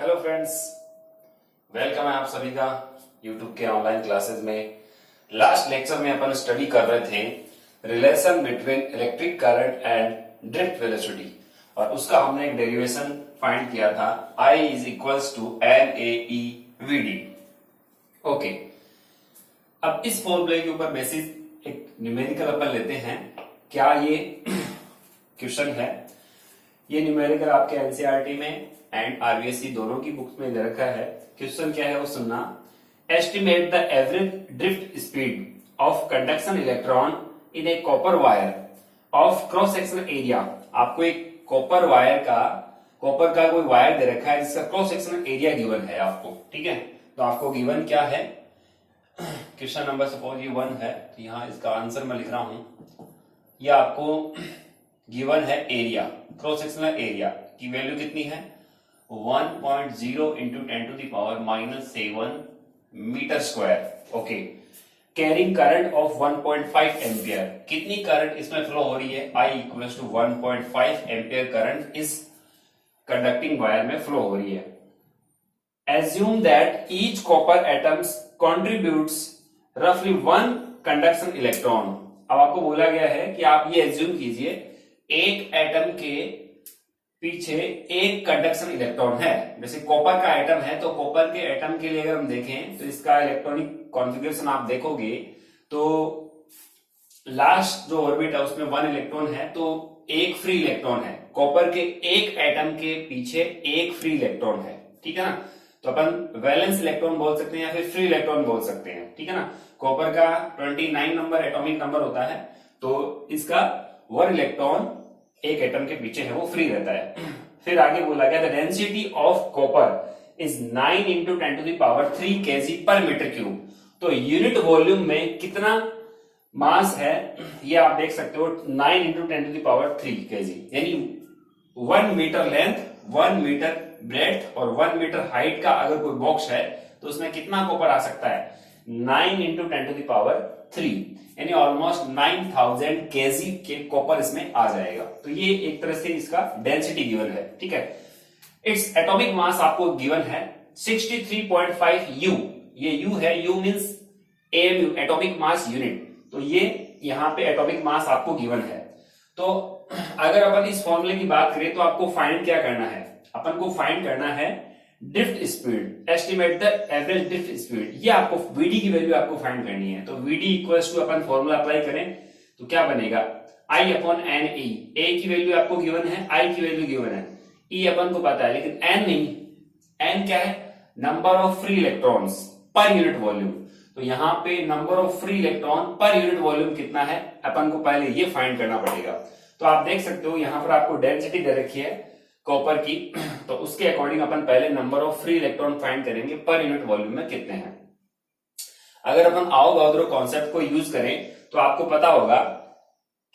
Hello friends, welcome है आप सभी का यूट्यूब के ऑनलाइन क्लासेस में। लास्ट लेक्चर में अपन स्टडी कर रहे थे relation between electric current and drift velocity और उसका हमने एक डेरिवेशन फाइंड किया था I is equals to NAEVD। Okay, अब इस फॉर्मूले के ऊपर बेसिस एक न्यूमेरिकल अपन लेते हैं। क्या ये क्वेश्चन है? ये न्यूमेरिकल आपके एनसीईआरटी में एंड आरबीएससी दोनों की बुक्स में दे रखा है। क्वेश्चन क्या है वो सुनना। Estimate the average drift speed of conduction electron in A copper wire of cross sectional area. आपको एक कॉपर का कोई वायर दे रखा है जिसका क्रॉस सेक्शनल एरिया गिवन है आपको, ठीक है। तो आपको गिवन क्या है, क्वेश्चन नंबर सपोज ये 1 है, तो यहाँ इसका आंसर मैं लिख रहा हूं। ये आपको गिवन है एरिया, क्रॉस सेक्शनल एरिया की वैल्यू कितनी है 1.0 into 10 to the power -7 meter square. Okay, carrying current of 1.5 ampere. कितनी करंट इसमें फ्लो हो रही है? I equals to 1.5 ampere current इस कंडक्टिंग वायर में फ्लो हो रही है। Assume that each copper atoms contributes रफली 1 कंडक्शन इलेक्ट्रॉन। अब आपको बोला गया है कि आप ये एज्यूम कीजिए एक एटम के पीछे एक कंडक्शन इलेक्ट्रॉन है। जैसे कॉपर का एटम है तो कॉपर के एटम के लिए अगर हम देखें तो इसका इलेक्ट्रॉनिक कॉन्फ़िगरेशन आप देखोगे तो लास्ट जो ऑर्बिट है उसमें 1 इलेक्ट्रॉन है, तो एक फ्री इलेक्ट्रॉन है। कॉपर के एक एटम के पीछे एक फ्री इलेक्ट्रॉन है, ठीक है ना। तो अपन वैलेंस इलेक्ट्रॉन बोल सकते हैं या फिर फ्री इलेक्ट्रॉन बोल सकते हैं, ठीक है ना। कॉपर का 29 नंबर एटॉमिक नंबर होता है, तो इसका 1 इलेक्ट्रॉन एक एटम के पीछे है वो फ्री रहता है। फिर आगे बोला गया the density of copper is 9 into 10 to the power 3 kg पर मीटर क्यूब। तो यूनिट वॉल्यूम में कितना मास है ये आप देख सकते हो, 9 into 10 to the power 3 kg, यानी 1 मीटर लेंथ, 1 मीटर ब्रेथ और 1 मीटर हाइट का अगर कोई बॉक्स है तो उसमें कितना कॉपर आ सकता है 9 इंटू 10 टू द पावर 3, यानी ऑलमोस्ट 9000 kg के कॉपर इसमें आ जाएगा। तो ये एक तरह से इसका डेंसिटी गिवन है, ठीक है। इट्स एटॉमिक मास आपको गिवन है 63.5 U। ये U है, U means AMU, atomic mass unit. तो ये यहाँ पे एटॉमिक मास आपको गिवन है। तो अगर अपन इस फॉर्मूले की बात करें तो आपको फाइंड क्या करना है? अपन को फाइंड करना है drift speed, estimate the average drift speed. ये आपको VD की वैल्यू आपको फाइंड करनी है। तो VD इक्वल्स टू अपन फॉर्मूला अप्लाई करें तो क्या बनेगा I अपॉन NE। A की वैल्यू आपको गिवन है, I की वैल्यू गिवन है, E अपन को पता है लेकिन N नहीं। N क्या है? Number of free electrons per unit volume. तो यहाँ पे number of free electron per unit volume कितना है अपन को पहले ये फाइंड करना पड़ेगा। तो आप देख सकते हो यहाँ पर आपको डेंसिटी दे रखी है कॉपर की, तो उसके अकॉर्डिंग अपन पहले number of free electron find करेंगे पर यूनिट वॉल्यूम में कितने हैं। अगर अपन आओगाद्रो कॉन्सेप्ट को यूज करें तो आपको पता होगा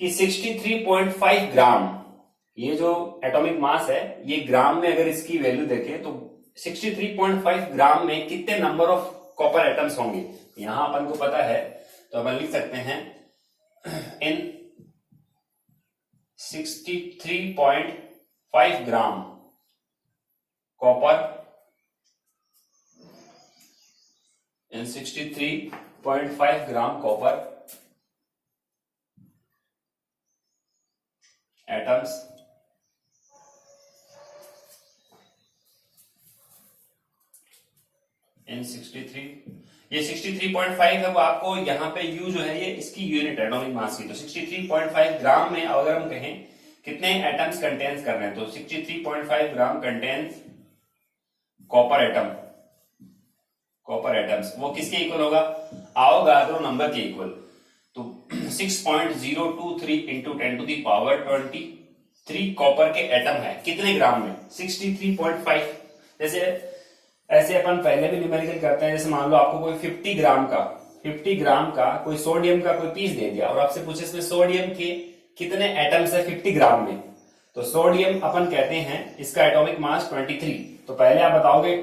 कि 63.5 ग्राम, ये जो एटॉमिक मास है ये ग्राम में अगर इसकी वैल्यू देखें तो 63.5 ग्राम में कितने नंबर ऑफ कॉपर एटम्स होंगे यहां अपन को पता है। तो अपन लिख सकते हैं इन 63.5 gram copper, in 63.5 gram copper atoms in 63, ये 63.5 है वो आपको यहाँ पे U जो है ये इसकी यूनिट है एटॉमिक मास की। तो 63.5 ग्राम में अगर हम कहें कितने एटम्स कंटेन्स कर रहे हैं तो 63.5 gram contains copper atom, copper atoms वो किसके इक्वल होगा? आओगाद्रो नंबर के इक्वल। तो 6.023 into 10 to the power 23 copper के एटम है कितने ग्राम में? 63.5। जैसे ऐसे अपन पहले भी न्यूमेरिकल करते हैं, जैसे मान लो आपको कोई 50 ग्राम का कोई सोडियम का कोई पीस दे दिया और आपसे पूछे इसमें सोडियम के कितने एटम्स है 50 ग्राम में। तो सोडियम अपन कहते हैं इसका एटॉमिक मास 23। तो पहले आप बताओगे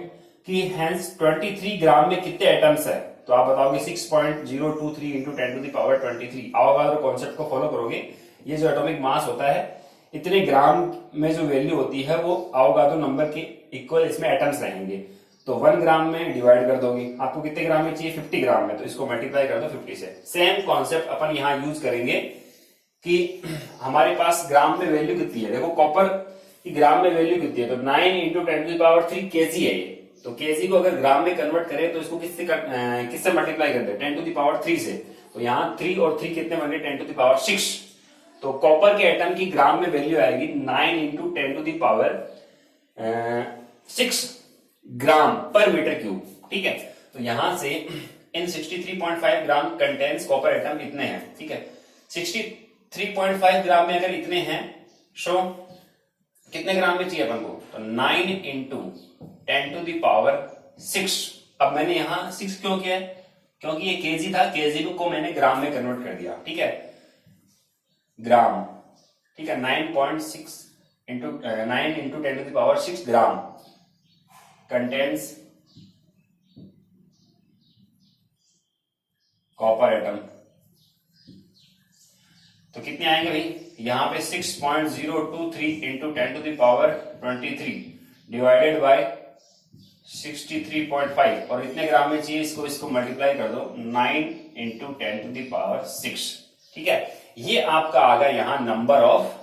कि हेंस 23 ग्राम में कितने एटम्स है, तो आप बताओगे 6.023 into 10 to the power 23। Avogadro concept को फॉलो करोगे, ये जो एटॉमिक मास होता है इतने ग्राम में जो वैल्यू होती है वो अवोगाड्रो नंबर के इक्वल इसमें एटम्स रहेंगे। तो 1 ग्राम में डिवाइड कर दोगे, आपको कितने ग्राम में चाहिए, 50 ग्राम में, तो इसको मल्टीप्लाई कर दो 50 से। सेम कॉन्सेप्ट अपन यहाँ यूज करेंगे कि हमारे पास ग्राम में वैल्यू कितनी है, देखो कॉपर की ग्राम में वैल्यू कितनी है, तो 9 इंटू 10⁻³ केजी है ये। तो केजी को अगर ग्राम में कन्वर्ट करें तो इसको किससे मल्टीप्लाई करते हैं, 10⁻³ से। तो यहाँ 3 और 3 कितने बन गए, 10⁻6। तो कॉपर के एटम की ग्राम में वैल्यू आएगी 9 इंटू 10⁻6 ग्राम पर मीटर क्यूब। ठीक है, तो यहां से इन 63.5 ग्राम कंटेन्स कॉपर एटम इतने हैं। ठीक है, 63.5 ग्राम में अगर इतने हैं, शो कितने ग्राम में चाहिए अपन को, तो 9 इंटू 10⁻6। अब मैंने यहां 6 क्यों किया है, क्योंकि ये केजी था, केजी को मैंने ग्राम में कन्वर्ट कर दिया। ठीक है, ग्राम, ठीक है, 9.6 इंटू 9 इंटू 10⁻6 ग्राम कंटेन्स कॉपर एटम। तो कितने आएंगे भाई, यहां पे 6.023 इंटू 10⁻23 डिवाइडेड बाय 63.5, और इतने ग्राम में चाहिए, इसको मल्टीप्लाई कर दो 9 इंटू 10⁻6। ठीक है, ये आपका आ गया यहां नंबर ऑफ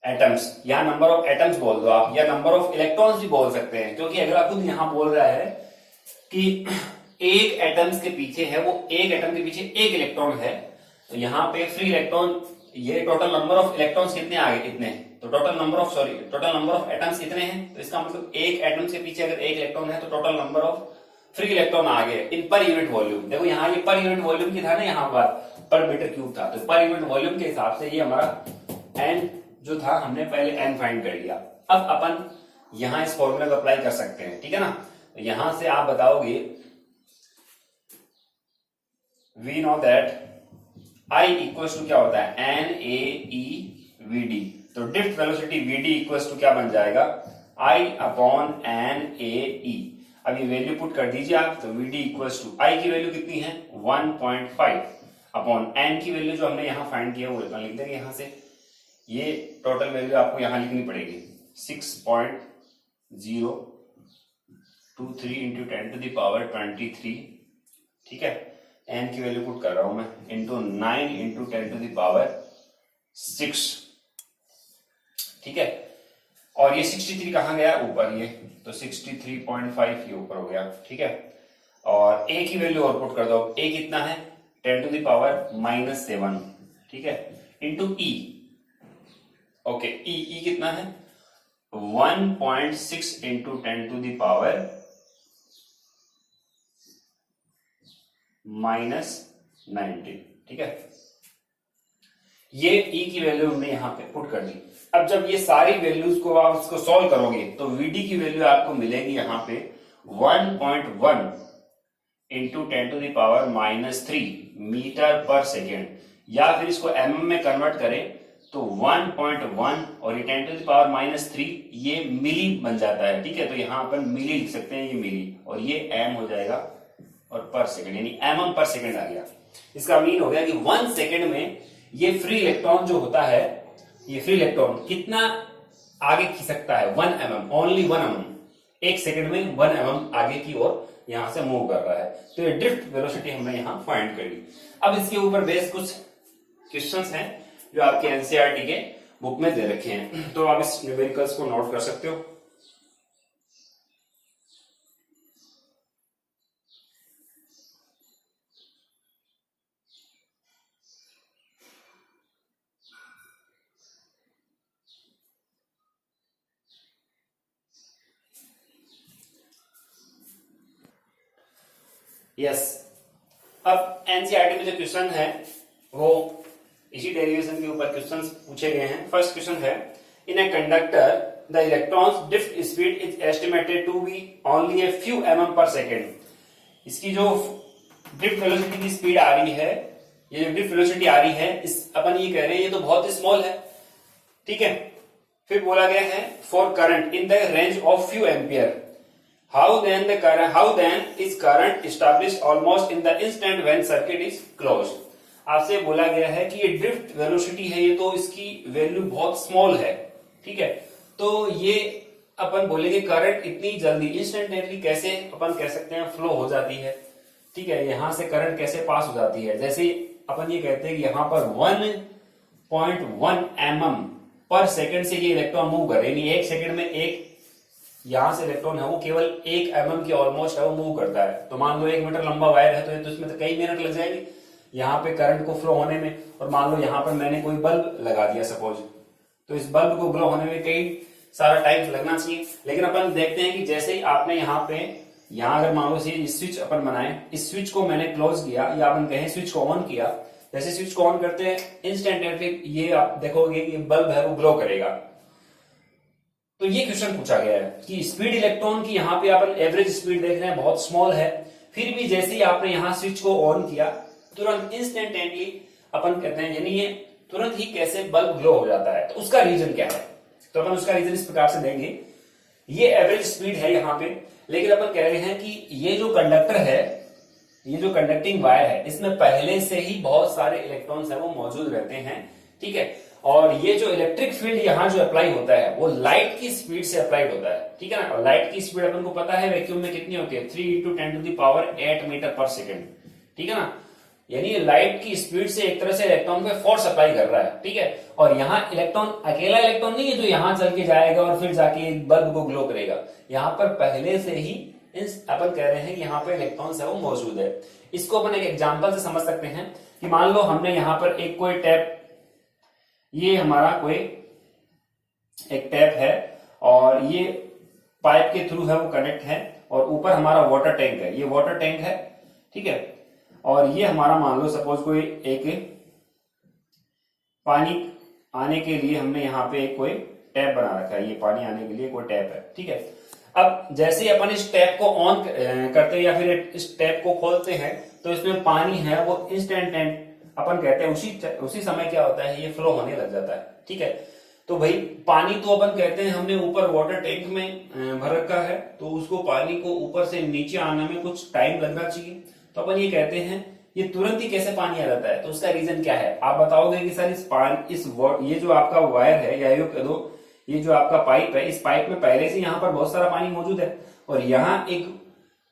एटम्स। यहां नंबर ऑफ एटम्स बोल दो आप, या नंबर ऑफ इलेक्ट्रॉन्स भी बोल सकते हैं, क्योंकि अगला खुद यहां बोल रहा है कि एक एटम्स के पीछे है, वो एक एटम के पीछे एक इलेक्ट्रॉन है। तो यहाँ पे फ्री इलेक्ट्रॉन, ये टोटल नंबर ऑफ इलेक्ट्रॉन्स कितने आ गए, इतने। तो टोटल नंबर ऑफ एटम्स इतने हैं, तो इसका मतलब एक एटम्स के पीछे अगर एक इलेक्ट्रॉन है तो total number of free electron आ गए इन पर यूनिट वॉल्यूम। देखो यहाँ ये पर यूनिट वॉल्यूम की था ना, यहाँ पर मीटर क्यूब था, तो पर यूनिट वॉल्यूम के हिसाब से ये हमारा एन जो था, हमने पहले एन फाइंड कर लिया। अब अपन यहां इस फॉर्मूला को अप्लाई कर सकते हैं। ठीक है ना, तो यहां से आप बताओगे we know that I equals to क्या होता है, n A E V d. तो drift velocity v d equals to क्या बन जाएगा, आई अपॉन एन ए ई। अब ये वैल्यू पुट कर दीजिए आप, तो वी डी इक्वल्स टू आई की वैल्यू कितनी है 1.5 अपॉन एन की वैल्यू जो हमने यहां फाइंड किया वो लिख देंगे यहां से। ये टोटल वैल्यू आपको यहां लिखनी पड़ेगी 6.023 इंटू 10⁻23। ठीक है, एन की वैल्यू पुट कर रहा हूं मैं, इंटू 9 इंटू 10⁻6। ठीक है, और ये 63 कहां गया, ऊपर, ये तो 63.5 ये ऊपर हो गया। ठीक है, और ए की वैल्यू और पुट कर दो, ए कितना है 10⁻⁻7। ठीक है, इंटू ई, ओके, ई कितना है 1.6 इंटू 10⁻⁻90। ठीक है, ये ई की वैल्यू हमने यहां पे पुट कर दी। अब जब ये सारी वैल्यूज को आप इसको सॉल्व करोगे तो वीडी की वैल्यू आपको मिलेगी यहां पे 1.1 इंटू 10⁻⁻3 मीटर पर सेकेंड, या फिर इसको एमएम में कन्वर्ट करें तो 1.1 और ये 10⁻⁻3 ये मिली बन जाता है। ठीक है, तो यहां अपन मिली लिख सकते हैं, ये मिली, और ये एम हो जाएगा, और पर सेकेंड यानी एमएम पर सेकेंड आ गया। इसका मीन हो गया कि 1 सेकेंड में ये फ्री इलेक्ट्रॉन जो होता है, ये फ्री इलेक्ट्रॉन कितना आगे खींच सकता है, 1 mm, ओनली 1 mm, एक सेकेंड में 1 mm आगे की ओर यहां से मूव कर रहा है। तो ये ड्रिफ्ट वेलोसिटी हमने यहां फाइंड कर ली। अब इसके ऊपर बेस कुछ क्वेश्चंस हैं जो आपके एनसीईआरटी के बुक में दे रखे हैं, तो आप इस न्यूमेरिकल्स को नोट कर सकते हो। यस, अब एनसीईआरटी में जो क्वेश्चन है वो इसी डेरिवेशन के ऊपर क्वेश्चंस पूछे गए हैं। फर्स्ट क्वेश्चन है, in a conductor the electrons drift speed is estimated to be only a few mm per second. इसकी जो ड्रिफ्ट वेलोसिटी की स्पीड आ रही है, ये जो ड्रिफ्ट वेलोसिटी आ रही है, इस अपन ये कह रहे हैं ये तो बहुत ही स्मॉल है। ठीक है, फिर बोला गया है for current in the range of few ampere, how then is current established almost in the instant when circuit is closed। आपसे बोला गया है कि ये ड्रिफ्ट वेलोसिटी है, ये तो इसकी वैल्यू बहुत स्मॉल है, ठीक है। तो ये अपन बोलेंगे करंट इतनी जल्दी इंस्टेंटेनली कैसे अपन कह सकते हैं फ्लो हो जाती है, ठीक है। यहां से करंट कैसे पास हो जाती है, जैसे अपन ये कहते हैं कि यहां पर 1.1 mm पर सेकंड से ये इलेक्ट्रॉन मूव कर रहे हैं, एक सेकंड में एक यहां से इलेक्ट्रॉन है वो केवल 1 mm की ऑलमोस्ट है वो मूव करता है। तो मान लो 1 मीटर लंबा वायर है तो इसमें तो कई मिनट लग जाएंगे यहाँ पे करंट को फ्लो होने में। और मान लो यहाँ पर मैंने कोई बल्ब लगा दिया सपोज, तो इस बल्ब को ग्लो होने में कई सारा टाइम लगना चाहिए। लेकिन अपन देखते हैं कि जैसे ही आपने यहाँ पे अगर मान लो स्विच अपन बनाए, इस स्विच को मैंने क्लोज किया या अपन कहें स्विच को ऑन किया, जैसे स्विच को ऑन करते हैं इंस्टेंटली ये आप देखोगे कि बल्ब है वो ग्लो करेगा। तो ये क्वेश्चन पूछा गया है कि स्पीड इलेक्ट्रॉन की यहाँ पे अपन एवरेज स्पीड देख रहे हैं बहुत स्मॉल है, फिर भी जैसे ही आपने यहाँ स्विच को ऑन किया तुरंत इंस्टेंटेनली अपन कहते हैं यानी ये तुरंत ही कैसे बल्ब ग्लो हो जाता है, तो उसका रीजन क्या है। तो अपन उसका रीजन इस प्रकार से देंगे, ये एवरेज स्पीड है यहाँ पे, लेकिन अपन कह रहे हैं कि ये जो कंडक्टर है, ये जो कंडक्टिंग वायर है, इसमें पहले से ही बहुत सारे इलेक्ट्रॉन्स है वो मौजूद रहते हैं, ठीक है। और ये जो इलेक्ट्रिक फील्ड यहाँ जो अप्लाई होता है वो लाइट की स्पीड से अप्लाइड होता है, ठीक है ना। और लाइट की स्पीड अपन को पता है वैक्यूम में कितनी होती है, 3 × 10⁸ मीटर पर सेकेंड, ठीक है ना। यानी लाइट की स्पीड से एक तरह से इलेक्ट्रॉन पे फोर्स अप्लाई कर रहा है, ठीक है। और यहाँ इलेक्ट्रॉन अकेला इलेक्ट्रॉन नहीं है जो यहाँ चल के जाएगा और फिर जाके बल्ब को ग्लो करेगा, यहाँ पर पहले से ही अपन कह रहे हैं कि यहाँ पे इलेक्ट्रॉन्स है वो मौजूद है। इसको अपन एक एग्जांपल से समझ सकते हैं कि मान लो हमने यहाँ पर एक कोई टैप, ये हमारा कोई एक टैप है और ये पाइप के थ्रू है वो कनेक्ट है, और ऊपर हमारा वाटर टैंक है, ये वाटर टैंक है, ठीक है। और ये हमारा मान लो सपोज कोई एक पानी आने के लिए हमने यहाँ पे एक कोई टैप बना रखा है, ये पानी आने के लिए कोई टैप है, ठीक है। अब जैसे अपन इस टैप को ऑन करते हैं या फिर इस टैप को खोलते हैं तो इसमें पानी है वो इंस्टेंट अपन कहते हैं उसी समय क्या होता है ये फ्लो होने लग जाता है, ठीक है। तो भाई पानी तो अपन कहते हैं हमने ऊपर वाटर टैंक में भर रखा है, तो उसको पानी को ऊपर से नीचे आने में कुछ टाइम लगना चाहिए। तो अपन ये कहते हैं ये तुरंत ही कैसे पानी आ जाता है, तो उसका रीजन क्या है। आप बताओगे कि सर ये जो आपका वायर है या ये जो आपका पाइप है, इस पाइप में पहले से यहाँ पर बहुत सारा पानी मौजूद है और यहाँ एक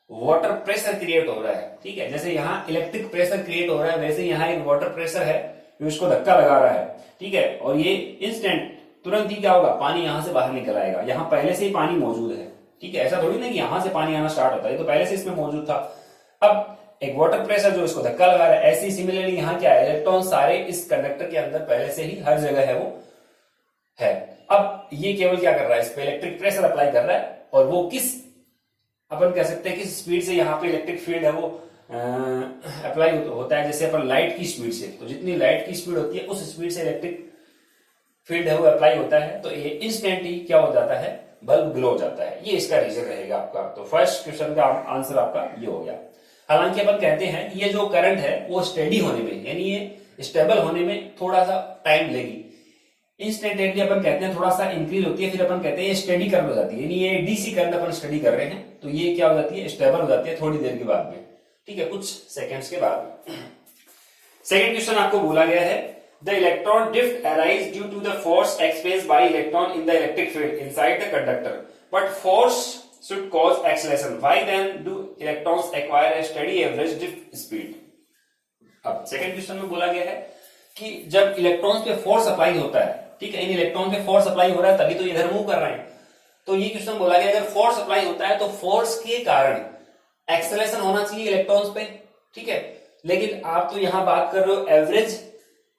वाटर प्रेशर क्रिएट हो रहा है, ठीक है। जैसे यहाँ इलेक्ट्रिक प्रेशर क्रिएट हो रहा है वैसे यहाँ एक वाटर प्रेशर है जो इसको धक्का लगा रहा है, ठीक है। और ये इंस्टेंट तुरंत ही क्या होगा, पानी यहाँ से बाहर निकल आएगा, यहाँ पहले से ही पानी मौजूद है, ठीक है। ऐसा थोड़ी ना कि यहाँ से पानी आना स्टार्ट होता है, तो पहले से इसमें मौजूद था। अब एक वाटर प्रेशर जो इसको धक्का लगा रहा है, ऐसी सिमिलरली यहाँ क्या है, इलेक्ट्रॉन सारे इस कंडक्टर के अंदर पहले से ही हर जगह है वो है। अब ये केवल क्या कर रहा है, इस पे इलेक्ट्रिक प्रेशर अप्लाई कर रहा है और वो किस अपन कह सकते हैं किस स्पीड से यहाँ पे इलेक्ट्रिक फील्ड है वो अप्लाई होता है, जैसे अपन लाइट की स्पीड से, तो जितनी लाइट की स्पीड होती है उस स्पीड से इलेक्ट्रिक फील्ड है वो अप्लाई होता है, तो ये इंस्टेंट ही क्या हो जाता है, बल्ब ग्लो हो जाता है। ये इसका रीजन रहेगा आपका। तो फर्स्ट क्वेश्चन का आंसर आपका ये हो गया। हालांकि अपन कहते हैं ये जो करंट है वो स्टेडी होने में यानी ये स्टेबल होने में थोड़ा सा टाइम लेगी। इंस्टेंटेटली अपन कहते हैं थोड़ा सा इंक्रीज होती है, फिर अपन कहते हैं ये स्टेडी करंट हो जाती है, यानी ये डीसी करंट अपन स्टडी कर रहे हैं तो ये क्या हो जाती है, स्टेबल हो जाती है थोड़ी देर के बाद में, ठीक है, कुछ सेकंड्स के बाद में। सेकंड क्वेश्चन आपको बोला गया है the electron drift arise due to the force experienced by electron in the electric field inside the conductor but force should cause acceleration. Why then do electrons acquire a steady average drift speed? अब second question में बोला गया है कि जब electrons पे force apply होता है, ठीक है, इन इलेक्ट्रॉन पे फोर्स अप्लाई हो रहा है तभी तो इधर मूव कर रहे हैं, तो ये क्वेश्चन बोला गया अगर फोर्स अप्लाई होता है तो फोर्स के कारण एक्सेलरेशन होना चाहिए इलेक्ट्रॉन्स पे, ठीक है। लेकिन आप तो यहां बात कर रहे हो एवरेज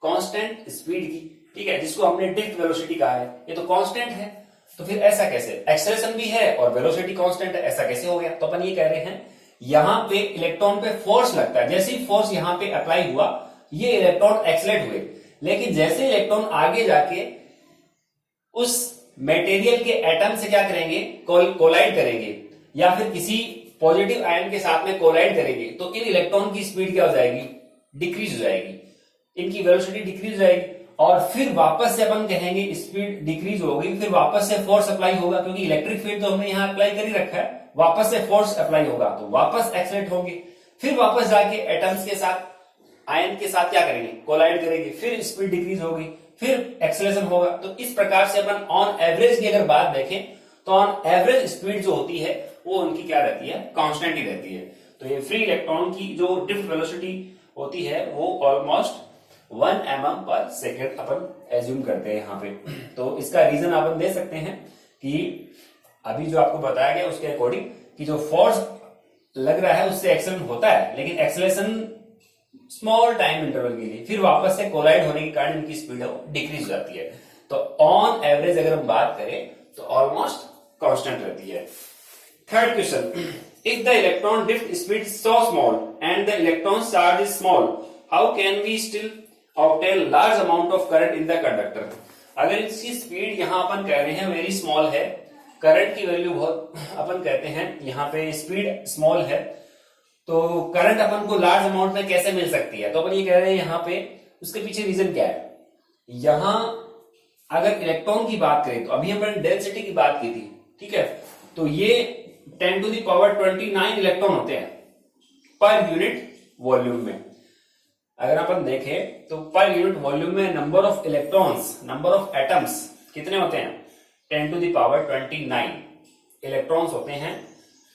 कांस्टेंट स्पीड की, ठीक है, जिसको हमने ड्रिफ्ट वेलोसिटी कहा है, ये तो कांस्टेंट है, तो फिर ऐसा कैसे, एक्सेलरेशन भी है और वेलोसिटी कांस्टेंट है, ऐसा कैसे हो गया। तो अपन ये कह रहे हैं यहां पे इलेक्ट्रॉन पे फोर्स लगता है, जैसे ही फोर्स यहां पे अप्लाई हुआ ये इलेक्ट्रॉन एक्सेलरेट हुए, लेकिन जैसे इलेक्ट्रॉन आगे जाके उस मटेरियल के एटम से क्या करेंगे, कोलाइड करेंगे या फिर किसी पॉजिटिव आयन के साथ में कोलाइड करेंगे, तो इन इलेक्ट्रॉन की स्पीड क्या हो जाएगी, डिक्रीज हो जाएगी, इनकी वेलोसिटी डिक्रीज हो जाएगी और फिर वापस से अपन कहेंगे स्पीड डिक्रीज हो गई, फिर वापस से फोर्स अप्लाई होगा क्योंकि इलेक्ट्रिक फील्ड तो हमने यहां अप्लाई कर ही रखा है, वापस से फोर्स अप्लाई होगा तो वापस एक्सेलरेट होंगे, फिर वापस जाके एटम्स के साथ आयन के साथ क्या करेंगे, कोलाइड करेंगे, फिर स्पीड डिक्रीज होगी, फिर एक्सेलरेशन होगा। तो इस प्रकार से अपन ऑन एवरेज की अगर बात देखें तो ऑन एवरेज स्पीड जो होती है वो उनकी क्या रहती है, कांस्टेंट ही रहती है। तो ये फ्री इलेक्ट्रॉन की जो ड्रिफ्ट वेलोसिटी होती है वो ऑलमोस्ट 1 mm/s अपन एज्यूम करते हैं यहाँ पे। तो इसका रीजन अपन दे सकते हैं कि अभी जो आपको बताया गया उसके अकॉर्डिंग कि जो फोर्स लग रहा है उससे एक्सेलरेशन होता है, लेकिन एक्सेलरेशन स्मॉल टाइम इंटरवल के लिए, फिर वापस से कोलाइड होने के कारण इनकी स्पीड है वो डिक्रीज हो जाती है। तो ऑन एवरेज अगर हम बात करें तो ऑलमोस्ट कांस्टेंट रहती है। Third question, if the electron drift speed so small and the electron charge is small, how can we still obtain large amount of current in the conductor. अगर इसकी speed यहां अपन कह रहे हैं वेरी स्मॉल है, करंट की वैल्यू बहुत अपन कहते हैं यहाँ पे स्पीड स्मॉल है, तो करंट अपन को लार्ज अमाउंट में कैसे मिल सकती है। तो अपन ये कह रहे हैं यहाँ पे उसके पीछे रीजन क्या है। यहां अगर इलेक्ट्रॉन की बात करें तो अभी हमने डेंसिटी की बात की थी, ठीक है, तो ये 10⁻29 इलेक्ट्रॉन होते हैं पर यूनिट वॉल्यूम में। अगर अपन देखें तो पर यूनिट वॉल्यूम में number of electrons, number of atoms कितने होते हैं, 10⁻29 इलेक्ट्रॉन्स होते हैं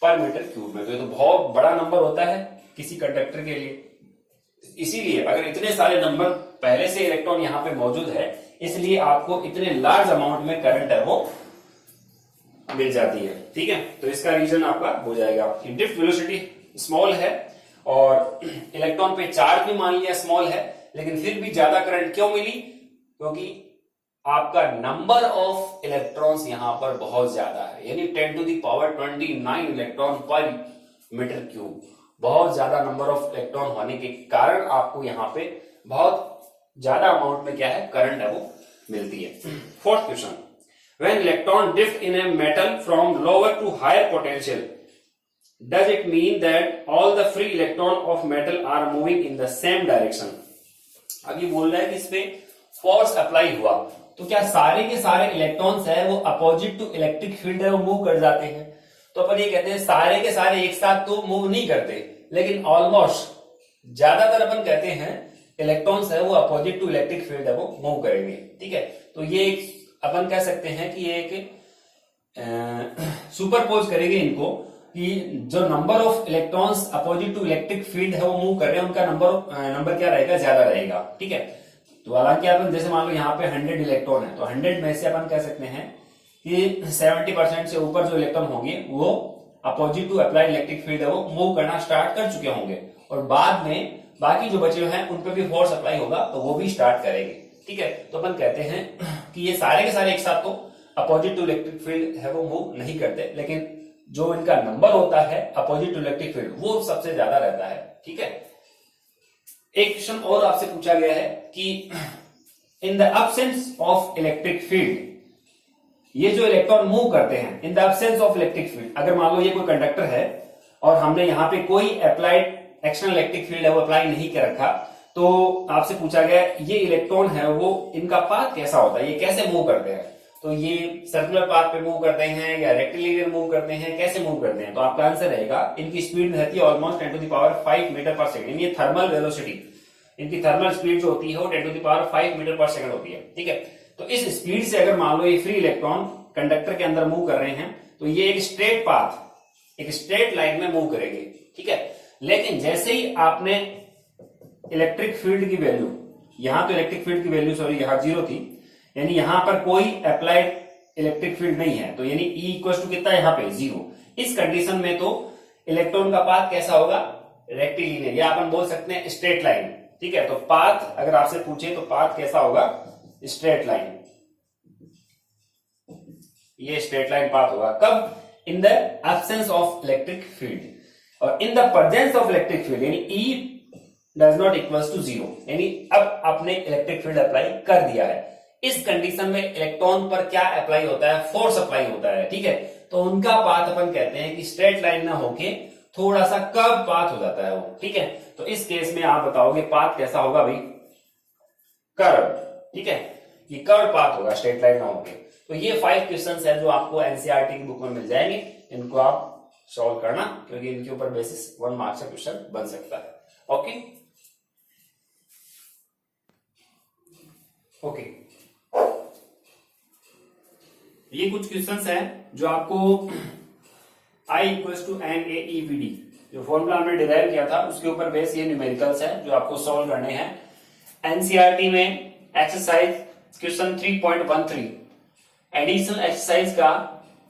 पर मीटर क्यूब में। तो ये तो बहुत बड़ा नंबर होता है किसी कंडक्टर के लिए। इसीलिए अगर इतने सारे नंबर पहले से इलेक्ट्रॉन यहाँ पे मौजूद है, इसलिए आपको इतने लार्ज अमाउंट में करंट है वो मिल जाती है, ठीक है। तो इसका रीजन आपका हो जाएगा कि ड्रिफ्ट वेलोसिटी स्मॉल है और इलेक्ट्रॉन पे चार्ज भी मान लिया स्मॉल है, लेकिन फिर भी ज्यादा करंट क्यों मिली, क्योंकि आपका नंबर ऑफ इलेक्ट्रॉन्स यहां पर बहुत ज्यादा है, यानी 10⁻29 इलेक्ट्रॉन पर मीटर क्यूब, बहुत ज्यादा नंबर ऑफ इलेक्ट्रॉन होने के कारण आपको यहाँ पे बहुत ज्यादा अमाउंट में क्या है, करंट है वो मिलती है। Fourth question, when electron drift in a metal from lower to higher potential, does it mean that all the free electron of metal are moving in the same direction. अभी बोल रहा है कि इस पे फोर्स अप्लाई हुआ तो क्या सारे के सारे इलेक्ट्रॉन्स है वो अपोजिट टू इलेक्ट्रिक फील्ड है वो मूव कर जाते हैं। तो अपन ये कहते हैं सारे के सारे एक साथ तो मूव नहीं करते, लेकिन ऑलमोस्ट ज्यादातर अपन कहते हैं इलेक्ट्रॉन्स है वो अपोजिट टू इलेक्ट्रिक फील्ड है वो मूव करेंगे, ठीक है। तो ये एक अपन कह सकते हैं कि ये एक सुपरपोज करेंगे इनको कि जो number of electrons opposite to electric field है वो मूव कर रहे हैं उनका नंबर क्या रहेगा, ज्यादा रहेगा, ठीक है। तो हालांकि अपन जैसे मान लो यहाँ पे 100 इलेक्ट्रॉन है, तो 100 में से अपन कह सकते हैं कि 70% से ऊपर जो इलेक्ट्रॉन होंगे वो opposite to apply electric field है वो मूव करना स्टार्ट कर चुके होंगे, और बाद में बाकी जो बचे हैं उन पर भी फोर्स अप्लाई होगा तो वो भी स्टार्ट करेंगे, ठीक है। तो अपन कहते हैं कि ये सारे के सारे एक साथ तो अपोजिट टू इलेक्ट्रिक फील्ड है वो मूव नहीं करते, लेकिन जो इनका नंबर होता है अपोजिट टू इलेक्ट्रिक फील्ड वो सबसे ज्यादा रहता है, ठीक है। एक क्वेश्चन और आपसे पूछा गया है कि इन the absence of electric field, ये जो इलेक्ट्रॉन मूव करते हैं इन the absence of electric field, अगर मान लो ये कोई कंडक्टर है और हमने यहाँ पे कोई अप्लाइड एक्सटर्नल इलेक्ट्रिक फील्ड है वो अप्लाई नहीं कर रखा, तो आपसे पूछा गया ये इलेक्ट्रॉन है वो इनका पाथ कैसा होता है, ये कैसे मूव करते हैं। तो ये सर्कुलर पाथ पे मूव करते हैं या रेक्टिलिनियर मूव करते हैं, कैसे मूव करते हैं। तो आपका आंसर रहेगा इनकी स्पीड रहती है ऑलमोस्ट 10⁵ मीटर पर सेकंड। ये थर्मल वेलोसिटी, इनकी थर्मल स्पीड जो होती है वो 10⁵ मीटर पर सेकंड होती है, ठीक है। तो इस स्पीड से अगर मान लो ये फ्री इलेक्ट्रॉन कंडक्टर के अंदर मूव कर रहे हैं तो ये एक स्ट्रेट पाथ, एक स्ट्रेट लाइन में मूव करेंगे, ठीक है। लेकिन जैसे ही आपने इलेक्ट्रिक फील्ड की वैल्यू, यहां तो इलेक्ट्रिक फील्ड की वैल्यू सॉरी यहां 0 थी, यानी यहां पर कोई अप्लाइड इलेक्ट्रिक फील्ड नहीं है, तो यानी E इक्वल टू कितना यहाँ पे 0। इस कंडीशन में तो इलेक्ट्रॉन का पाथ कैसा होगा, रेक्टिलिनियर, या अपन बोल सकते हैं स्ट्रेट लाइन, ठीक है। तो पाथ अगर आपसे पूछे तो पाथ कैसा होगा, स्ट्रेट लाइन, ये स्ट्रेट लाइन पाथ होगा। कब, in the absence of electric field, और in the presence of electric field यानी E does not equals to 0, यानी अब आपने इलेक्ट्रिक फील्ड अप्लाई कर दिया है। इस कंडीशन में इलेक्ट्रॉन पर क्या अप्लाई होता है, फोर्स अप्लाई होता है, ठीक है। तो उनका पाथ अपन कहते हैं कि स्ट्रेट लाइन ना होके थोड़ा सा कर्व पाथ हो जाता है वो, ठीक है। तो इस केस में आप बताओगे पाथ कैसा होगा भाई, कर्व, ठीक है, ये कर्व पाथ होगा, स्ट्रेट लाइन ना होके। तो ये 5 क्वेश्चंस है जो आपको एनसीईआरटी की बुक में मिल जाएंगे, इनको आप सॉल्व करना क्योंकि इनके ऊपर बेसिस 1 मार्क्स का क्वेश्चन बन सकता है, ओके। ओके, ये कुछ क्वेश्चंस है जो आपको I equals to N A E V D जो फॉर्मूला हमने डिराइव किया था उसके ऊपर बेस ये न्यूमेरिकल्स है जो आपको सॉल्व करने हैं। एनसीईआरटी में एक्सरसाइज क्वेश्चन 3.13 एडिशनल एक्सरसाइज का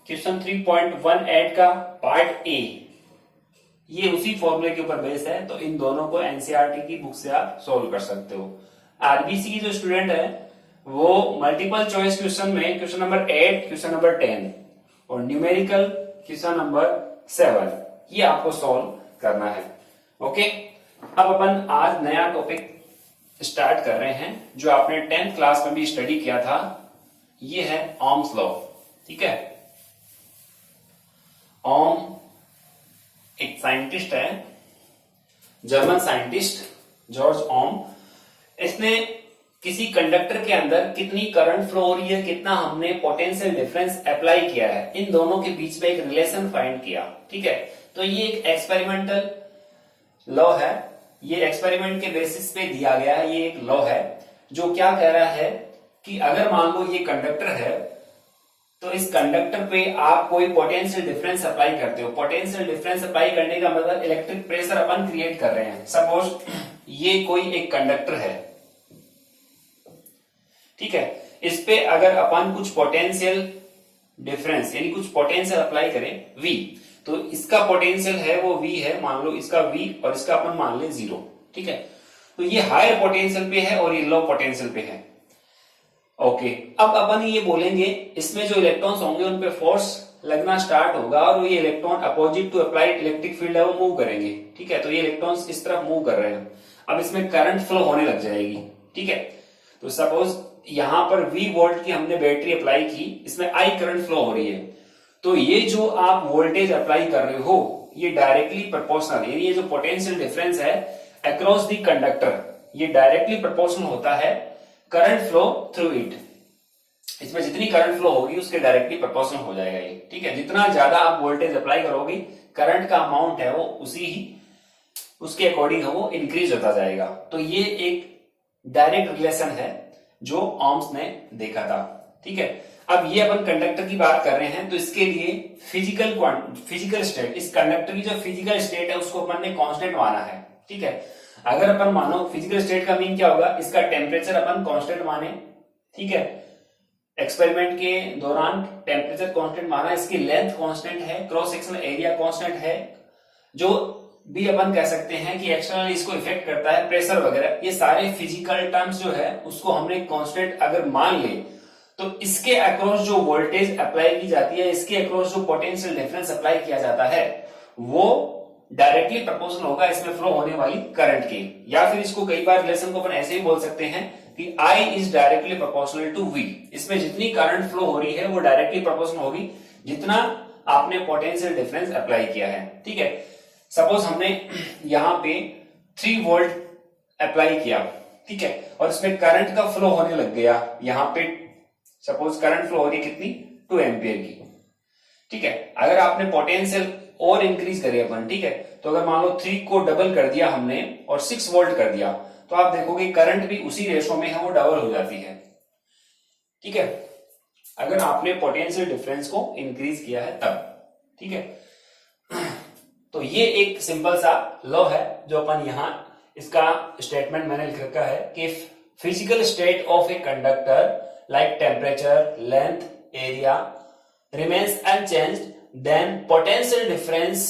क्वेश्चन 3.18 का पार्ट ए, ये उसी फॉर्मूले के ऊपर बेस है, तो इन दोनों को एनसीईआरटी की बुक से आप सोल्व कर सकते हो। आरबीसी की जो स्टूडेंट है वो मल्टीपल चॉइस क्वेश्चन में क्वेश्चन नंबर 8, क्वेश्चन नंबर 10 और न्यूमेरिकल क्वेश्चन नंबर 7 ये आपको सॉल्व करना है। ओके, अब अपन आज नया टॉपिक स्टार्ट कर रहे हैं जो आपने 10th क्लास में भी स्टडी किया था, ये है ओम्स लॉ। ठीक है, ओम एक साइंटिस्ट है, जर्मन साइंटिस्ट जॉर्ज ओम। इसने किसी कंडक्टर के अंदर कितनी करंट फ्लो हो रही है, कितना हमने पोटेंशियल डिफरेंस अप्लाई किया है, इन दोनों के बीच में एक रिलेशन फाइंड किया। ठीक है, तो ये एक एक्सपेरिमेंटल लॉ है, ये एक्सपेरिमेंट के बेसिस पे दिया गया है। ये एक लॉ है जो क्या कह रहा है कि अगर मान लो ये कंडक्टर है तो इस कंडक्टर पे आप कोई पोटेंशियल डिफरेंस अप्लाई करते हो। पोटेंशियल डिफरेंस अप्लाई करने का मतलब इलेक्ट्रिक प्रेशर अपन क्रिएट कर रहे हैं। सपोज ये कोई एक कंडक्टर है, ठीक है, इस पे अगर अपन कुछ पोटेंशियल डिफरेंस यानी कुछ पोटेंशियल अप्लाई करें V, तो इसका पोटेंशियल है वो V है, मान लो इसका V और इसका अपन मान ले 0। ठीक है, तो ये हायर पोटेंशियल पे है और ये लो पोटेंशियल पे है। ओके, अब अपन ये बोलेंगे इसमें जो इलेक्ट्रॉन्स होंगे उन पे फोर्स लगना स्टार्ट होगा और ये electron opposite to applied electric field है वो मूव करेंगे। ठीक है, तो ये इलेक्ट्रॉन्स इस तरफ मूव कर रहे हैं, अब इसमें करंट फ्लो होने लग जाएगी। ठीक है, तो सपोज यहां पर V वोल्ट की हमने बैटरी अप्लाई की, इसमें I करंट फ्लो हो रही है, तो ये जो आप वोल्टेज अप्लाई कर रहे हो ये डायरेक्टली प्रोपोर्शनल, यानी ये जो पोटेंशियल डिफरेंस है अक्रॉस द कंडक्टर ये डायरेक्टली प्रोपोर्शनल होता है करंट फ्लो थ्रू इट। इसमें जितनी करंट फ्लो होगी उसके डायरेक्टली प्रोपोर्शनल हो जाएगा ये। ठीक है, जितना ज्यादा आप वोल्टेज अप्लाई करोगे करंट का अमाउंट है वो उसी ही उसके अकॉर्डिंग है वो इंक्रीज होता जाएगा। तो ये एक डायरेक्ट रिलेशन है जो ओम्स ने देखा था। ठीक है, अब ये अपन कंडक्टर की बात कर रहे हैं तो इसके लिए फिजिकल स्टेट, इस कंडक्टर की जो फिजिकल स्टेट है उसको अपन ने कांस्टेंट माना है। ठीक है, अगर अपन मानो फिजिकल स्टेट का मीन क्या होगा, इसका टेम्परेचर अपन कांस्टेंट माने। ठीक है, एक्सपेरिमेंट के दौरान टेम्परेचर कांस्टेंट माना, इसकी लेंथ कांस्टेंट है, क्रॉस सेक्शनल एरिया कांस्टेंट है, जो भी अपन कह सकते हैं कि एक्सटर्नल इसको इफेक्ट करता है, प्रेशर वगैरह, ये सारे फिजिकल टर्म्स जो है उसको हमने कांस्टेंट अगर मान ले तो इसके अक्रॉस जो वोल्टेज अप्लाई की जाती है, इसके अक्रॉस जो पोटेंशियल डिफरेंस अप्लाई किया जाता है वो डायरेक्टली प्रोपोर्शनल होगा इसमें फ्लो होने वाली करंट के। या फिर इसको कई बार रिलेशन को अपन ऐसे ही बोल सकते हैं कि I is directly proportional to V। इसमें जितनी करंट फ्लो हो रही है वो डायरेक्टली प्रोपोर्शनल होगी जितना आपने पोटेंशियल डिफरेंस अप्लाई किया है। ठीक है, सपोज हमने यहां पे 3 वोल्ट अप्लाई किया, ठीक है, और इसमें करंट का फ्लो होने लग गया, यहां पे सपोज करंट फ्लो हो रही कितनी 2 एम्पियर की। ठीक है, अगर आपने पोटेंशियल और इंक्रीज करी अपन, ठीक है, तो अगर मान लो 3 को डबल कर दिया हमने और 6 वोल्ट कर दिया तो आप देखोगे करंट भी उसी रेशो में है वो डबल हो जाती है। ठीक है, अगर आपने पोटेंशियल डिफरेंस को इंक्रीज किया है तब। ठीक है, तो ये एक सिंपल सा लॉ है जो अपन यहां इसका स्टेटमेंट मैंने लिख रखा है कि physical state of a conductor like temperature, length, area remains unchanged, then potential difference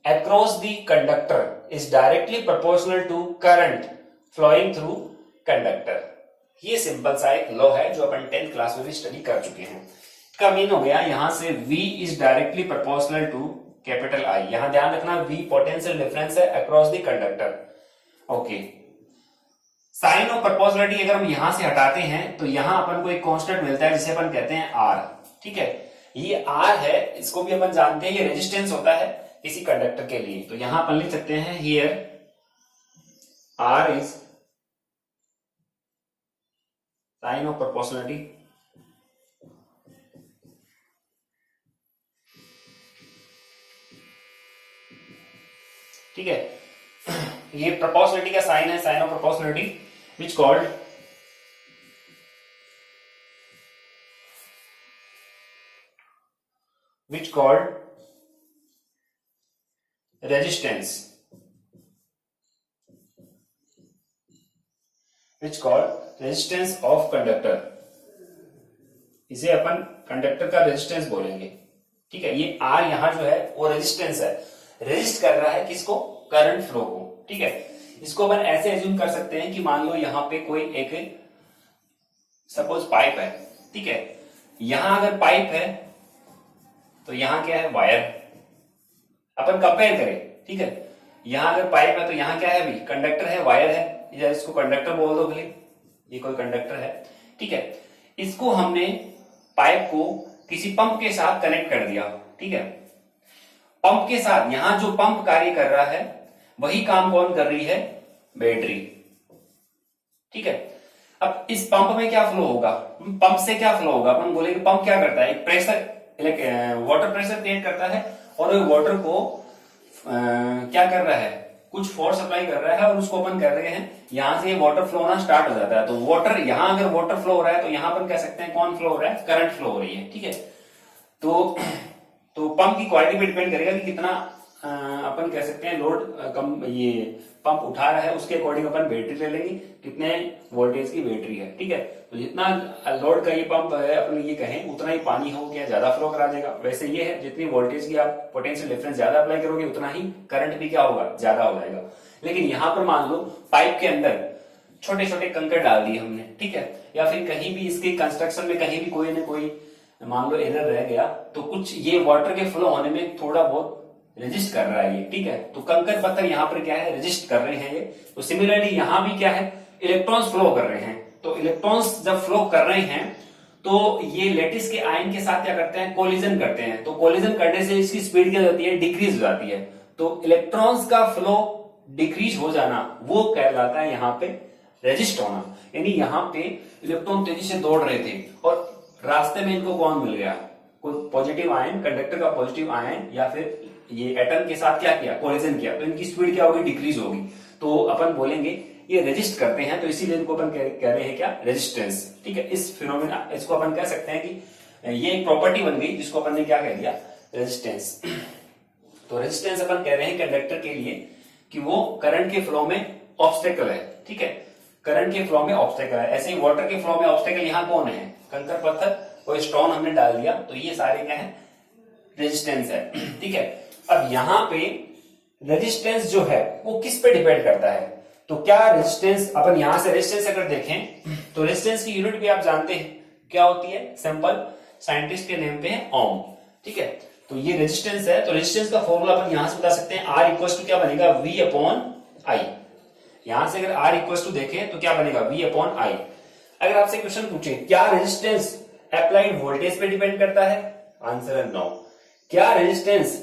across the conductor is directly proportional to current flowing through conductor। ये सिंपल सा एक लॉ है जो अपन 10th क्लास में भी स्टडी कर चुके हैं। इसका मीन हो गया यहां से V is directly proportional to capital I। यहां ध्यान रखना V पोटेंशियल डिफरेंस है across the conductor. Okay, sign of proportionality अगर हम यहां से हटाते हैं तो यहां अपन को एक कांस्टेंट मिलता है जिसे अपन कहते हैं R। ठीक है, ये R है, इसको भी अपन जानते हैं ये रेजिस्टेंस होता है किसी कंडक्टर के लिए। तो यहां अपन लिख सकते हैं here R is sign of proportionality. ठीक है, ये प्रोपोर्शनलिटी का साइन है, sign of proportionality which called which called resistance, which called resistance of conductor. इसे अपन कंडक्टर का रेजिस्टेंस बोलेंगे, ठीक है। ये आर यहां जो है वो रेजिस्टेंस है, रेजिस्ट कर रहा है किसको, करंट फ्लो को, ठीक है। इसको अपन ऐसे एज्यूम कर सकते हैं कि मान लो यहां पे कोई एक सपोज पाइप है, ठीक है। यहां अगर पाइप है तो यहां क्या है, वायर। अपन कंपेयर करें, ठीक है। यहां अगर पाइप है तो यहां क्या है, अभी कंडक्टर है, वायर है, या इसको कंडक्टर बोल दो भले, ये कोई कंडक्टर है, ठीक है। इसको हमने पाइप को किसी पंप के साथ कनेक्ट कर दिया, ठीक है। पंप के साथ, यहां जो पंप कार्य कर रहा है वही काम कौन कर रही है, बैटरी, ठीक है। अब इस पंप में क्या फ्लो होगा, पंप से क्या फ्लो होगा, अपन बोलेंगे पंप क्या करता है, एक प्रेशर, वाटर प्रेशर क्रिएट करता है और वाटर को क्या कर रहा है, कुछ फोर्स अप्लाई कर रहा है और उसको अपन कर रहे हैं, यहां से वाटर फ्लो होना स्टार्ट हो जाता है। तो वाटर, यहां अगर वाटर फ्लो हो रहा है तो यहां पर कह सकते हैं कौन फ्लो हो रहा है, करंट फ्लो हो रही है, ठीक है। तो पंप की क्वालिटी पे डिपेंड करेगा कि कितना अपन कह सकते हैं लोड कम ये पंप उठा रहा है, उसके अकॉर्डिंग अपन बैटरी ले लेंगे, कितने वोल्टेज की बैटरी है, ठीक है। तो जितना लोड का ये पंप है, अपन ये कहें उतना ही पानी हो गया, ज्यादा फ्लो करा देगा। वैसे ये है, जितनी वोल्टेज की आप पोटेंशियल डिफरेंस ज्यादा अप्लाई करोगे उतना ही करंट भी क्या होगा, ज्यादा हो जाएगा। लेकिन यहां पर मान लो पाइप के अंदर छोटे छोटे कंकड़ डाल दिए हमने, ठीक है, या फिर कहीं भी इसके कंस्ट्रक्शन में कहीं भी कोई ना कोई मान लो एरर रह गया, तो कुछ ये वाटर के फ्लो होने में थोड़ा बहुत रेजिस्ट कर रहा है ये, ठीक है। तो कंकड़ पत्थर यहाँ पर क्या है, रेजिस्ट कर रहे हैं ये। तो सिमिलरली यहाँ भी क्या है, इलेक्ट्रॉन्स फ्लो कर रहे हैं। तो इलेक्ट्रॉन्स जब फ्लो कर रहे हैं तो ये लेटिस के आयन के साथ क्या करते हैं, कोलिजन करते हैं। तो कोलिजन करने से इसकी स्पीड क्या होती है, डिक्रीज हो जाती है। तो इलेक्ट्रॉन्स का फ्लो डिक्रीज हो जाना वो कहलाता है यहाँ पे रेजिस्ट होना। यानी यहाँ पे इलेक्ट्रॉन तेजी से दौड़ रहे थे और रास्ते में इनको कौन मिल गया, कोई पॉजिटिव आयन, कंडक्टर का पॉजिटिव आयन या फिर ये एटम के साथ क्या किया, कोलिजन किया, तो इनकी स्पीड क्या होगी, डिक्रीज होगी। तो अपन बोलेंगे ये रेजिस्ट करते हैं, तो इसीलिए इनको अपन कह रहे हैं क्या, रेजिस्टेंस, ठीक है। इस फिनोमेना, इसको अपन कह सकते हैं कि ये एक प्रॉपर्टी बन गई जिसको अपन ने क्या कह दिया, रेजिस्टेंस। तो रेजिस्टेंस अपन कह रहे हैं कंडक्टर के लिए कि वो करंट के फ्लो में ऑब्स्टेकल है, ठीक है। करंट के फ्लो में ऑब्स्टेकल है। ऐसे ही वाटर के फ्लो में ऑब्स्टेकल यहाँ कौन है, कंकड़ पत्थर, कोई स्टोन हमने डाल दिया, तो ये सारे क्या है, रेजिस्टेंस है, ठीक है। अब यहाँ पे रेजिस्टेंस जो है वो किस पे डिपेंड करता है, तो क्या रेजिस्टेंस, अपन यहां से रेजिस्टेंस अगर देखें तो रेजिस्टेंस की यूनिट भी आप जानते हैं क्या होती है, सिंपल साइंटिस्ट के नेम पे है ओम, ठीक है। तो ये रेजिस्टेंस है, तो रेजिस्टेंस का फॉर्मूला अपन यहां से बता सकते हैं, आर इक्वल टू क्या बनेगा, वी अपॉन आई। यहां से अगर आर इक्वल टू देखें तो क्या बनेगा, वी अपॉन आई। अगर आपसे क्वेश्चन पूछे क्या रेजिस्टेंस अप्लाइड वोल्टेज पे डिपेंड करता है, आंसर है नो। क्या रेजिस्टेंस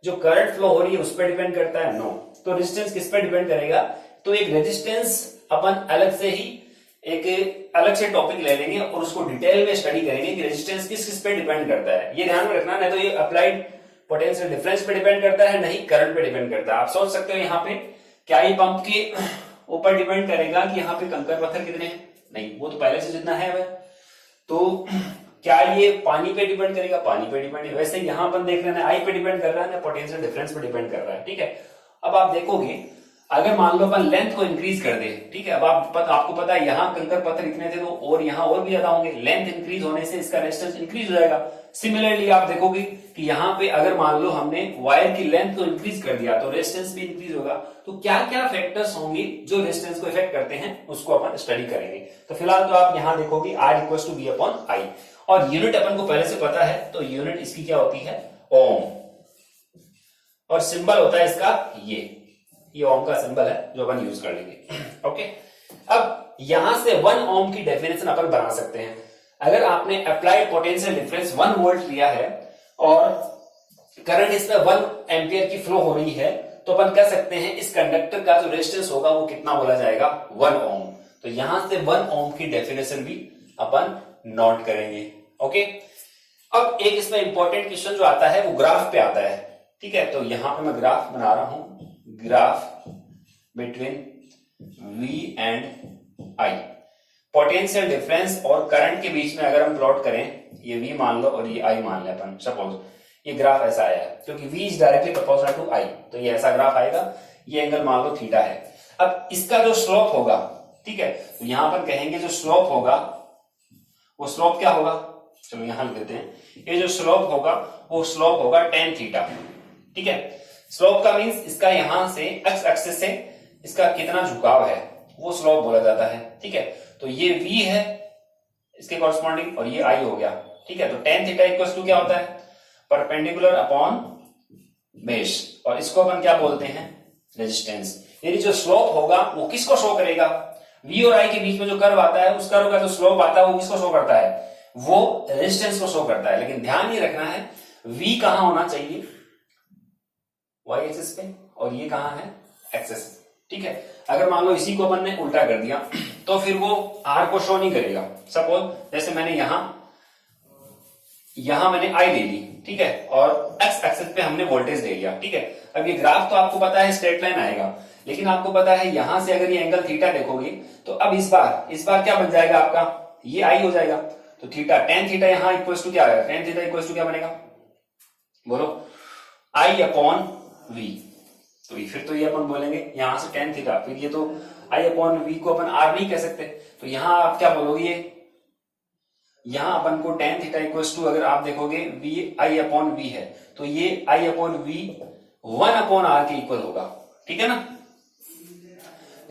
जो करंट फ्लो हो रही है उस पर डिपेंड करता है, नो। तो रेजिस्टेंस किस पर डिपेंड करेगा, तो एक रेजिस्टेंस अपन अलग से ही एक अलग से टॉपिक ले लेंगे और उसको डिटेल में स्टडी करेंगे कि रेजिस्टेंस किस किस पे डिपेंड करता है। ये ध्यान में रखना, नहीं तो ये अप्लाइड पोटेंशियल डिफरेंस पे डिपेंड करता है, नहीं करंट पे डिपेंड करता है। आप सोच सकते हो यहाँ पे क्या ये पंप के ऊपर डिपेंड करेगा कि यहाँ पे कंकड़ पत्थर कितने हैं, नहीं, वो तो पहले से जितना है वह। तो क्या ये पानी पे डिपेंड करेगा, पानी पे डिपेंड है। वैसे यहाँ अपन देख रहे हैं आई पे डिपेंड कर रहा है ना, पोटेंशियल डिफरेंस पे डिपेंड कर रहा है, ठीक है। अब आप देखोगे अगर मान लो अपन लेंथ को इंक्रीज कर दे, ठीक है। अब आपको पता है यहाँ कंकड़ पत्थर इतने थे तो और यहाँ और भी ज्यादा होंगे, लेंथ इंक्रीज होने से इसका रेजिस्टेंस इंक्रीज हो जाएगा। सिमिलरली आप देखोगे कि यहाँ पे अगर मान लो हमने वायर की लेंथ को इंक्रीज कर दिया तो रेजिस्टेंस भी इंक्रीज होगा। तो क्या क्या फैक्टर्स होंगे जो रेजिस्टेंस को इफेक्ट करते हैं उसको अपन स्टडी करेंगे। तो फिलहाल तो आप यहाँ देखोगे R equal to B upon I, और यूनिट अपन को पहले से पता है, तो यूनिट इसकी क्या होती है, ओम, और सिंबल होता है इसका ये ओम का सिंबल है जो अपन यूज कर लेंगे, ओके। अब यहां से 1 ओम की डेफिनेशन अपन बना सकते हैं। अगर आपने अप्लाइड पोटेंशियल डिफरेंस 1 वोल्ट लिया है और करंट इसमें 1 एम्पियर की फ्लो हो रही है, तो अपन कह सकते हैं इस कंडक्टर का जो रेजिस्टेंस होगा वो कितना बोला जाएगा, 1 ओम। तो यहां से 1 ओम की डेफिनेशन भी अपन नोट करेंगे, ओके। अब एक इसमें इंपॉर्टेंट क्वेश्चन जो आता है वो ग्राफ पे आता है, ठीक है। तो यहां पे मैं ग्राफ बना रहा हूं, graph between V and I। Potential difference और करंट के बीच में अगर हम प्लॉट करें, ये V मान लो और ये I मान ले अपन, सपोज ये ग्राफ ऐसा आया है, क्योंकि v is directly proportional to I, तो ये ऐसा ग्राफ आएगा। ये एंगल मान लो थीटा है। अब इसका जो स्लोप होगा, ठीक है, तो यहां पर कहेंगे जो स्लोप होगा वो स्लोप क्या होगा, चलो यहां लिख देते हैं, ये जो स्लोप होगा वो स्लोप होगा tan थीटा, ठीक है। स्लोप का मीन्स इसका यहां से एक्स एक्सिस से इसका कितना झुकाव है वो स्लोप बोला जाता है, ठीक है। तो ये v है इसके कॉरस्पॉन्डिंग और ये I हो गया, ठीक है। तो tan थीटा इक्वल टू क्या होता है, परपेंडिकुलर अपॉन बेस, और इसको अपन क्या बोलते हैं, रेजिस्टेंस। यानी जो स्लोप होगा वो किसको शो करेगा, v और I के बीच में जो कर्व आता है उस कर्व का जो स्लोप आता है वो किसको शो करता है, वो रेजिस्टेंस को शो करता है। लेकिन ध्यान ये रखना है v कहां होना चाहिए, y एक्सिस पे, और ये कहां है, एक्सिस, ठीक है। अगर मान लो इसी को अपन ने उल्टा कर दिया तो फिर वो r को शो नहीं करेगा। सपोज जैसे मैंने यहां मैंने I ले ली, ठीक है, और x एक्सिस पे हमने वोल्टेज ले लिया, ठीक है। अब ये ग्राफ तो आपको पता है स्ट्रेट लाइन आएगा, लेकिन आपको पता है यहां से अगर ये एंगल थीटा देखोगे तो अब इस बार क्या बन जाएगा आपका, ये I हो जाएगा। तो थीटा tan थीटा यहां इक्वल्स टू क्या आएगा, tan थीटा इक्वल्स टू क्या बनेगा, बोलो, I अपॉन v। तो फिर तो ये अपन बोलेंगे यहां से tan थीटा, फिर ये तो I अपॉन v को अपन r नहीं कह सकते, तो यहां आप क्या बोलोगे, यहां अपन को tan थीटा इक्वल्स टू अगर आप देखोगे v I अपॉन v है, तो ये I upon v 1 upon r के इक्वल होगा, ठीक है ना।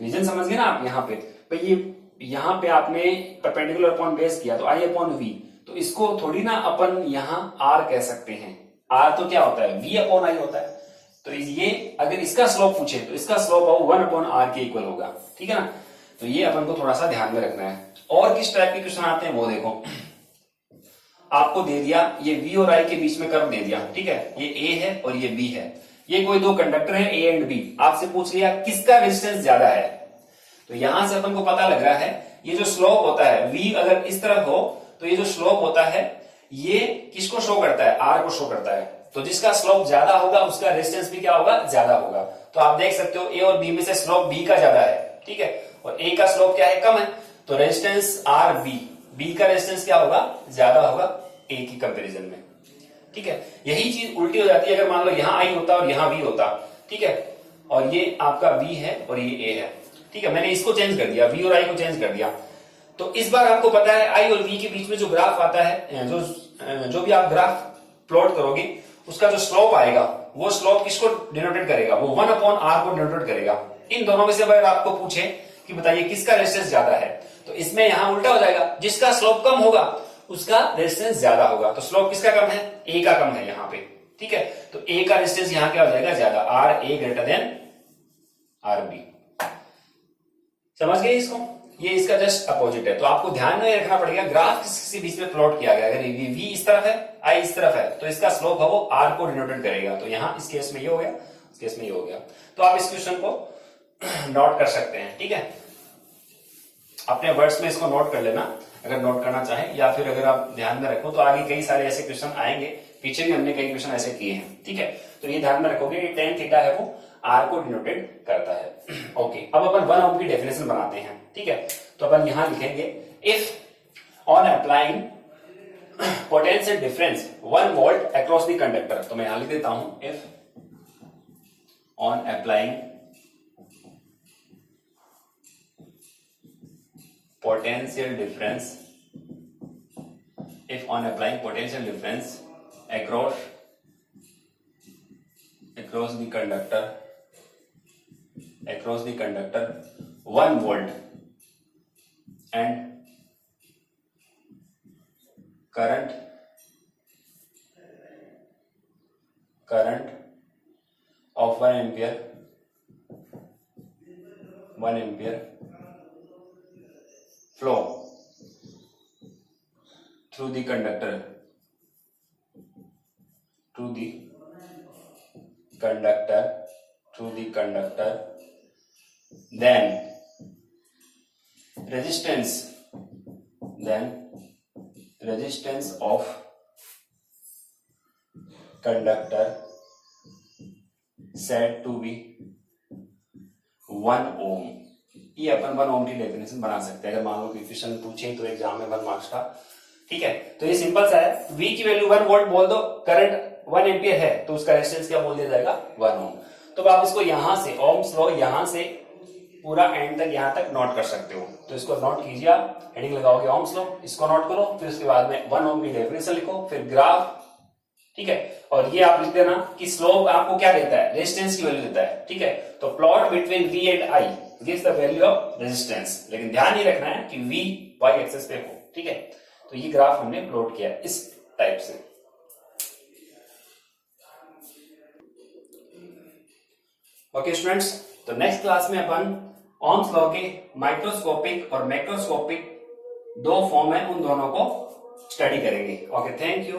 रीजन समझ गए ना आप, यहाँ पे ये यहाँ पे आपने परपेंडिकुलर अपॉन बेस किया तो I अपॉन v, तो इसको थोड़ी ना अपन यहाँ r कह सकते हैं, r तो क्या होता है, v अपॉन I होता है। तो ये अगर इसका स्लोप पूछे तो इसका स्लोप 1 अपॉन r के इक्वल होगा, ठीक है ना। तो ये अपन को थोड़ा सा ध्यान में रखना है। और किस टाइप के क्वेश्चन आते हैं वो देखो, आपको दे दिया ये v और I के बीच में कर्व दे दिया, ठीक है, ये a है और ये b है, ये कोई दो कंडक्टर है a एंड b, आपसे पूछ लिया किसका रेजिस्टेंस ज्यादा है। तो यहां से अपन को पता लग रहा है ये जो स्लोप होता है v अगर इस तरफ हो तो ये जो स्लोप होता है ये किसको शो करता है, r को शो करता है। तो जिसका स्लोप ज्यादा होगा उसका रेजिस्टेंस भी क्या होगा, ज्यादा होगा। तो आप देख सकते हो a और b में से स्लोप b का ज्यादा है, ठीक है, और a का स्लोप क्या है, कम है, तो रेजिस्टेंस b का रेजिस्टेंस क्या होगा, ज्यादा होगा a की कंपैरिजन में, ठीक है। यही चीज उल्टी हो जाती है अगर मान लो यहाँ I होता और यहाँ v होता, ठीक है, और ये आपका v है और ये a है, ठीक है। मैंने इसको चेंज कर दिया, v और I को चेंज कर दिया, तो इस बार आपको पता है I और v के बीच में जो ग्राफ आता है, जो भी आप ग्राफ प्लॉट करोगे उसका जो स्लोप आएगा वो स्लोप किसको डिनोटेट करेगा, वो 1 अपॉन r को डिनोटेट करेगा। इन दोनों में से अगर आपको पूछे कि बताइए किसका रेजिस्टेंस ज्यादा है, तो इसमें यहां उल्टा हो जाएगा, जिसका स्लोप कम होगा उसका रेजिस्टेंस ज्यादा होगा। तो स्लोप किसका कम है, a का कम है यहाँ पे, ठीक है। तो a का रेजिस्टेंस यहाँ क्या हो जाएगा, ज्यादा, RA ग्रेटर देन RB। समझ गए इसको, ये इसका जस्ट अपोजिट है। तो आपको ध्यान में रखना पड़ेगा ग्राफ किसी बीच में प्लॉट किया गया, अगर v इस तरफ है I इस तरफ है तो इसका स्लोप है वो r को डिनोटेट करेगा। तो यहाँ इस केस में ये हो गया, इस केस में ये हो गया। तो आप इस क्वेश्चन को नोट कर सकते हैं, ठीक है, अपने वर्ड्स में इसको नोट कर लेना अगर नोट करना चाहें, या फिर अगर आप ध्यान में रखो तो आगे कई सारे ऐसे क्वेश्चन आएंगे, पीछे भी हमने कई क्वेश्चन ऐसे किए हैं, ठीक है। तो ये ध्यान में रखोगे कि tan थीटा है वो r को डिनोटेट करता है। ओके, अब अपन 1 ओम की डेफिनेशन बनाते हैं, ठीक है। तो अपन यहां लिखेंगे if on applying potential difference 1 volt across the conductor, तो मैं यहां लिख देता हूं if on applying potential difference, if on applying potential difference across the conductor 1 volt and current of 1 ampere flow through the conductor then resistance of conductor said to be 1 ohm। ये अपन 1 ओम की definition बना सकते हैं अगर मान लो कि question पूछे तो एग्जाम में 1 मार्क्स का, ठीक है। तो ये सिंपल सा है, v की वैल्यू 1 वोल्ट बोल दो, करंट 1 एम्पियर है तो उसका रेजिस्टेंस क्या बोल दिया जाएगा 1 ओम। तो अब आप इसको यहां से ओम्स लॉ यहां से पूरा एंड तक यहां तक नोट कर सकते हो। तो इसको नोट कीजिए, आप हेडिंग लगाओगे ओम्स लॉ, इसको नोट करो, फिर उसके बाद में 1 ओम की डेफिनेशन लिखो, फिर ग्राफ, ठीक है। और ये आप लिख देना कि स्लोप आपको क्या देता है, रेजिस्टेंस की वैल्यू देता है, ठीक है। तो plot between V and I gives the value of resistance, लेकिन ध्यान ये रखना है कि V y एक्सिस पे हो, ठीक है। तो ये ग्राफ हमने प्लॉट किया इस टाइप से। ओके स्टूडेंट्स, तो नेक्स्ट क्लास में अपन ओम्स लॉ के माइक्रोस्कोपिक और मैक्रोस्कोपिक दो फॉर्म है, उन दोनों को स्टडी करेंगे। Okay, thank you.